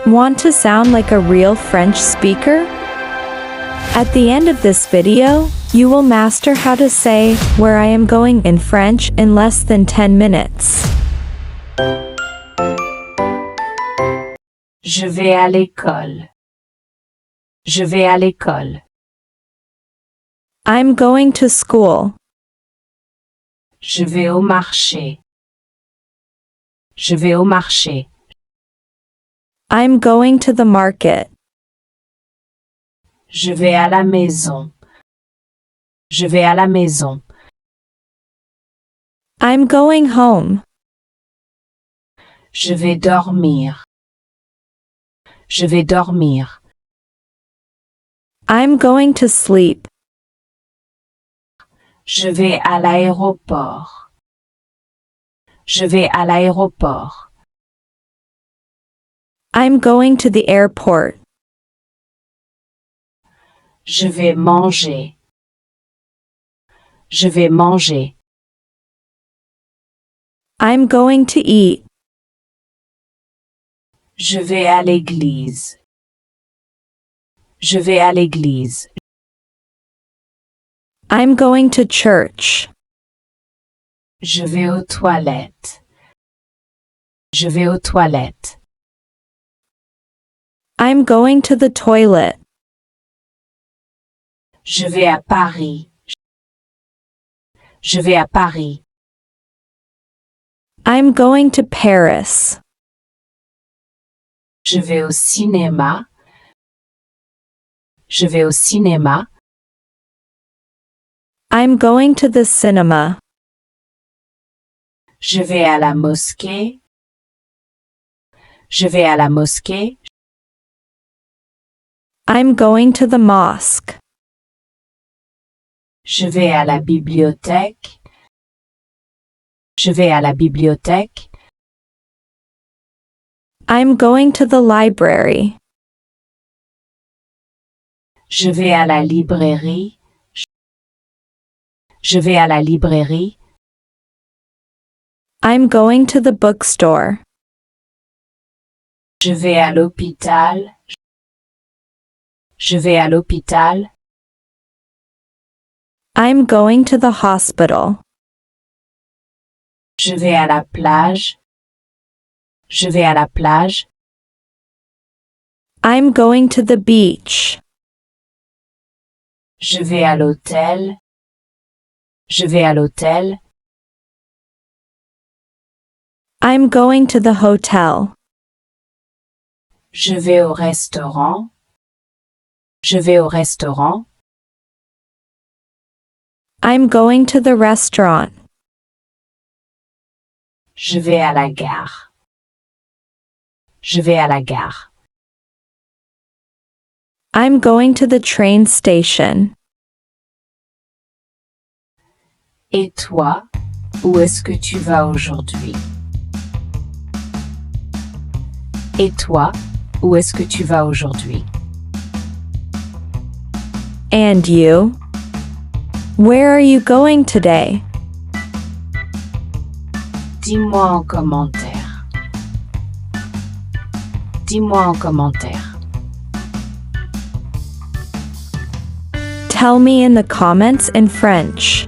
Want to sound like a real French speaker? At the end of this video, you will master how to say "where I am going" in French in less than 10 minutes. Je vais à l'école. Je vais à l'école. I'm going to school. Je vais au marché. Je vais au marché. I'm going to the market. Je vais à la maison. Je vais à la maison. I'm going home. Je vais dormir. Je vais dormir. I'm going to sleep. Je vais à l'aéroport. Je vais à l'aéroport. I'm going to the airport. Je vais manger. Je vais manger. I'm going to eat. Je vais à l'église. Je vais à l'église. I'm going to church. Je vais aux toilettes. Je vais aux toilettes. I'm going to the toilet. Je vais à Paris. Je vais à Paris. I'm going to Paris. Je vais au cinéma. Je vais au cinéma. I'm going to the cinema. Je vais à la mosquée. Je vais à la mosquée. I'm going to the mosque. Je vais à la bibliothèque. Je vais à la bibliothèque. I'm going to the library. Je vais à la librairie. Je vais à la librairie. I'm going to the bookstore. Je vais à l'hôpital. Je vais à l'hôpital. I'm going to the hospital. Je vais à la plage. Je vais à la plage. I'm going to the beach. Je vais à l'hôtel. Je vais à l'hôtel. I'm going to the hotel. Je vais au restaurant. Je vais au restaurant. I'm going to the restaurant. Je vais à la gare. Je vais à la gare. I'm going to the train station. Et toi, où est-ce que tu vas aujourd'hui? Et toi, où est-ce que tu vas aujourd'hui? And you? Where are you going today? Dis-moi en commentaire. Dis-moi en commentaire. Tell me in the comments in French.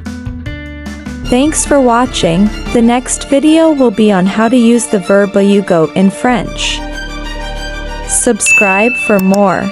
Thanks for watching. The next video will be on how to use the verb you go in French. Subscribe for more.